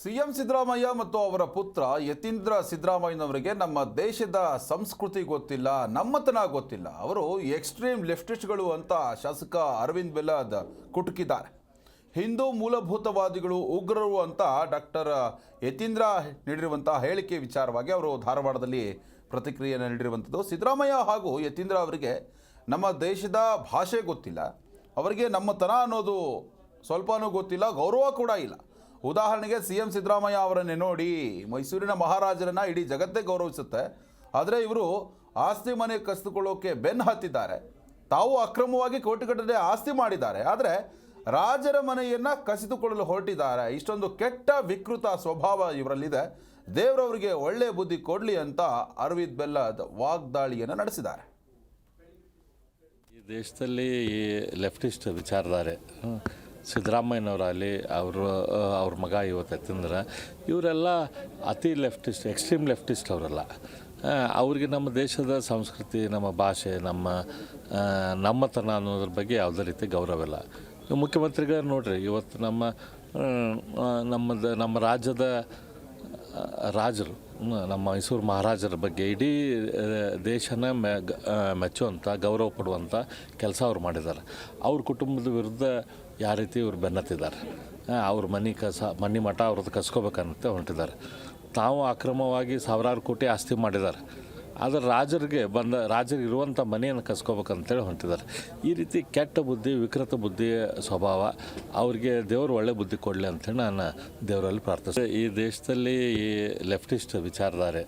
CM Siddaramaiah ಮತ್ತು ಅವರ ಪುತ್ರ ಯತೀಂದ್ರ ಸಿದ್ದರಾಮಯ್ಯನವರಿಗೆ ನಮ್ಮ ದೇಶದ ಸಂಸ್ಕೃತಿ ಗೊತ್ತಿಲ್ಲ, ನಮ್ಮತನ ಗೊತ್ತಿಲ್ಲ. ಅವರು ಎಕ್ಸ್ಟ್ರೀಮ್ ಲೆಫ್ಟಿಸ್ಟ್ಗಳು ಅಂತ ಶಾಸಕ ಅರವಿಂದ್ ಬೆಲ್ಲದ್ ಕುಟುಕಿದ್ದಾರೆ. ಹಿಂದೂ ಮೂಲಭೂತವಾದಿಗಳು, ಉಗ್ರರು ಅಂತ ಡಾಕ್ಟರ್ ಯತೀಂದ್ರ ನೀಡಿರುವಂಥ ಹೇಳಿಕೆ ವಿಚಾರವಾಗಿ ಅವರು ಧಾರವಾಡದಲ್ಲಿ ಪ್ರತಿಕ್ರಿಯೆಯನ್ನು ನೀಡಿರುವಂಥದ್ದು. ಸಿದ್ದರಾಮಯ್ಯ ಹಾಗೂ ಯತೀಂದ್ರ ಅವರಿಗೆ ನಮ್ಮ ದೇಶದ ಭಾಷೆ ಗೊತ್ತಿಲ್ಲ, ಅವರಿಗೆ ನಮ್ಮತನ ಅನ್ನೋದು ಸ್ವಲ್ಪನೂ ಗೊತ್ತಿಲ್ಲ, ಗೌರವ ಕೂಡ ಇಲ್ಲ. ಉದಾಹರಣೆಗೆ ಸಿಎಂ ಸಿದ್ದರಾಮಯ್ಯ ಅವರನ್ನೇ ನೋಡಿ, ಮೈಸೂರಿನ ಮಹಾರಾಜರನ್ನು ಇಡೀ ಜಗತ್ತೇ ಗೌರವಿಸುತ್ತೆ. ಆದರೆ ಇವರು ಆಸ್ತಿ ಮನೆ ಕಸಿದುಕೊಳ್ಳೋಕೆ ಬೆನ್ನು ಹತ್ತಿದ್ದಾರೆ. ತಾವು ಅಕ್ರಮವಾಗಿ ಕೋಟಿಗಟ್ಟಲೆ ಆಸ್ತಿ ಮಾಡಿದ್ದಾರೆ, ಆದರೆ ರಾಜರ ಮನೆಯನ್ನು ಕಸಿದುಕೊಳ್ಳಲು ಹೊರಟಿದ್ದಾರೆ. ಇಷ್ಟೊಂದು ಕೆಟ್ಟ ವಿಕೃತ ಸ್ವಭಾವ ಇವರಲ್ಲಿದೆ. ದೇವರವರಿಗೆ ಒಳ್ಳೆಯ ಬುದ್ಧಿ ಕೊಡಲಿ ಅಂತ ಅರವಿಂದ್ ಬೆಲ್ಲದ್ ವಾಗ್ದಾಳಿಯನ್ನು ನಡೆಸಿದ್ದಾರೆ. ಈ ದೇಶದಲ್ಲಿ ಈ ಲೆಫ್ಟಿಸ್ಟ್ ವಿಚಾರಧಾರೆ ಸಿದ್ದರಾಮಯ್ಯನವರಾಗಲಿ ಅವ್ರ ಮಗ ಇವತ್ತು ಯತೀಂದ್ರ, ಇವರೆಲ್ಲ ಅತಿ ಲೆಫ್ಟಿಸ್ಟ್, ಎಕ್ಸ್ಟ್ರೀಮ್ ಲೆಫ್ಟಿಸ್ಟ್ ಅವರೆಲ್ಲ. ಅವ್ರಿಗೆ ನಮ್ಮ ದೇಶದ ಸಂಸ್ಕೃತಿ, ನಮ್ಮ ಭಾಷೆ, ನಮ್ಮತನ ಅನ್ನೋದ್ರ ಬಗ್ಗೆ ಯಾವುದೇ ರೀತಿ ಗೌರವ ಇಲ್ಲ. ಮುಖ್ಯಮಂತ್ರಿಗಳು ನೋಡ್ರಿ, ಇವತ್ತು ನಮ್ಮ ರಾಜ್ಯದ ರಾಜರು, ನಮ್ಮ ಮೈಸೂರು ಮಹಾರಾಜರ ಬಗ್ಗೆ ಇಡೀ ದೇಶನ ಮೆಚ್ಚುವಂಥ, ಗೌರವ ಪಡುವಂಥ ಕೆಲಸ ಅವ್ರು ಮಾಡಿದ್ದಾರೆ. ಅವ್ರ ಕುಟುಂಬದ ವಿರುದ್ಧ ಯಾವ ರೀತಿ ಇವ್ರು ಬೆನ್ನತ್ತಿದ್ದಾರೆ. ಅವ್ರ ಮನೆ ಮಠ ಅವ್ರದ್ದು ಕಸ್ಕೋಬೇಕಂತ ಹೊಂಟಿದ್ದಾರೆ. ತಾವು ಅಕ್ರಮವಾಗಿ ಸಾವಿರಾರು ಕೋಟಿ ಆಸ್ತಿ ಮಾಡಿದ್ದಾರೆ, ಆದರೆ ರಾಜರಿಗೆ ಇರುವಂಥ ಮನೆಯನ್ನು ಕಸ್ಕೋಬೇಕಂತೇಳಿ ಹೊಂಟಿದ್ದಾರೆ. ಈ ರೀತಿ ಕೆಟ್ಟ ಬುದ್ಧಿ, ವಿಕೃತ ಬುದ್ಧಿ ಸ್ವಭಾವ, ಅವ್ರಿಗೆ ದೇವರು ಒಳ್ಳೆ ಬುದ್ಧಿ ಕೊಡಲಿ ಅಂತೇಳಿ ನಾನು ದೇವರಲ್ಲಿ ಪ್ರಾರ್ಥಿಸ್ತೀನಿ. ಈ ದೇಶದಲ್ಲಿ ಈ ಲೆಫ್ಟಿಸ್ಟ್ ವಿಚಾರಧಾರೆ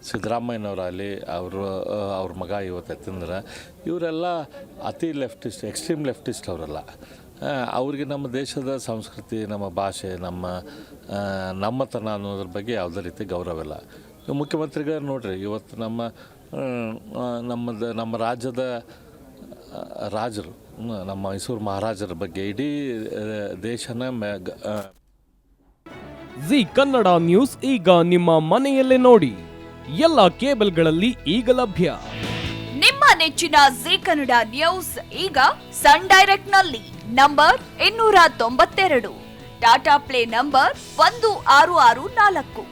ಸಿದ್ದರಾಮಯ್ಯನವರಾಗಲಿ ಅವ್ರ ಮಗ ಇವತ್ತು ಯತೀಂದ್ರ, ಇವರೆಲ್ಲ ಅತಿ ಲೆಫ್ಟಿಸ್ಟ್, ಎಕ್ಸ್ಟ್ರೀಮ್ ಲೆಫ್ಟಿಸ್ಟ್ ಅವರೆಲ್ಲ. ಅವ್ರಿಗೆ ನಮ್ಮ ದೇಶದ ಸಂಸ್ಕೃತಿ, ನಮ್ಮ ಭಾಷೆ, ನಮ್ಮತನ ಅನ್ನೋದ್ರ ಬಗ್ಗೆ ಯಾವುದೇ ರೀತಿ ಗೌರವ ಇಲ್ಲ. ಮುಖ್ಯಮಂತ್ರಿಗಳು ನೋಡ್ರಿ, ಇವತ್ತು ನಮ್ಮ ರಾಜ್ಯದ ರಾಜರು, ನಮ್ಮ ಮೈಸೂರು ಮಹಾರಾಜರ ಬಗ್ಗೆ ಇಡೀ ದೇಶನ ಜಿ ಕನ್ನಡ ನ್ಯೂಸ್ ಈಗ ನಿಮ್ಮ ಮನೆಯಲ್ಲೇ ನೋಡಿ. ಎಲ್ಲ ಕೇಬಲ್ಗಳಲ್ಲಿ ಈಗ ಲಭ್ಯ. ನಿಮ್ಮ ನೆಚ್ಚಿನ ಜಿ ಕನ್ನಡ ನ್ಯೂಸ್ ಈಗ ಸನ್ ಡೈರೆಕ್ಟ್ ನಲ್ಲಿ number 292, Tata play number 1664,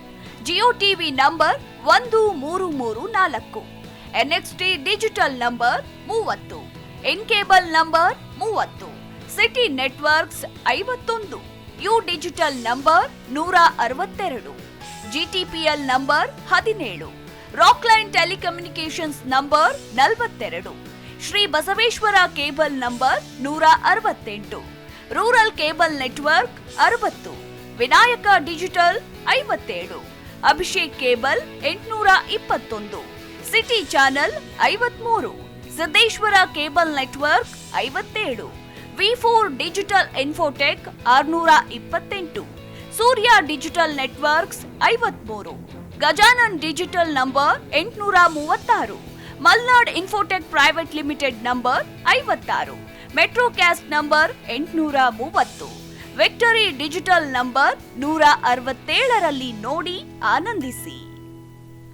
Jio TV number 1334, NXT digital number 30, in cable number 30, city networks 51, U digital number 162, GTPL number 17, Rockline telecommunications number 42, Shri Basaveshwara cable number 168, rural cable network 60, Vinayaka digital 57, Abhishek cable 821, city channel 53, Siddeshwara cable network 57, V4 digital Infotech 628, Surya digital networks 53, Gajanan digital number 836, Malnad Infotech private limited number 56, Metrocast number 830, Victory digital number 167ರಲ್ಲಿ ನೋಡಿ ಆನಂದಿಸಿ.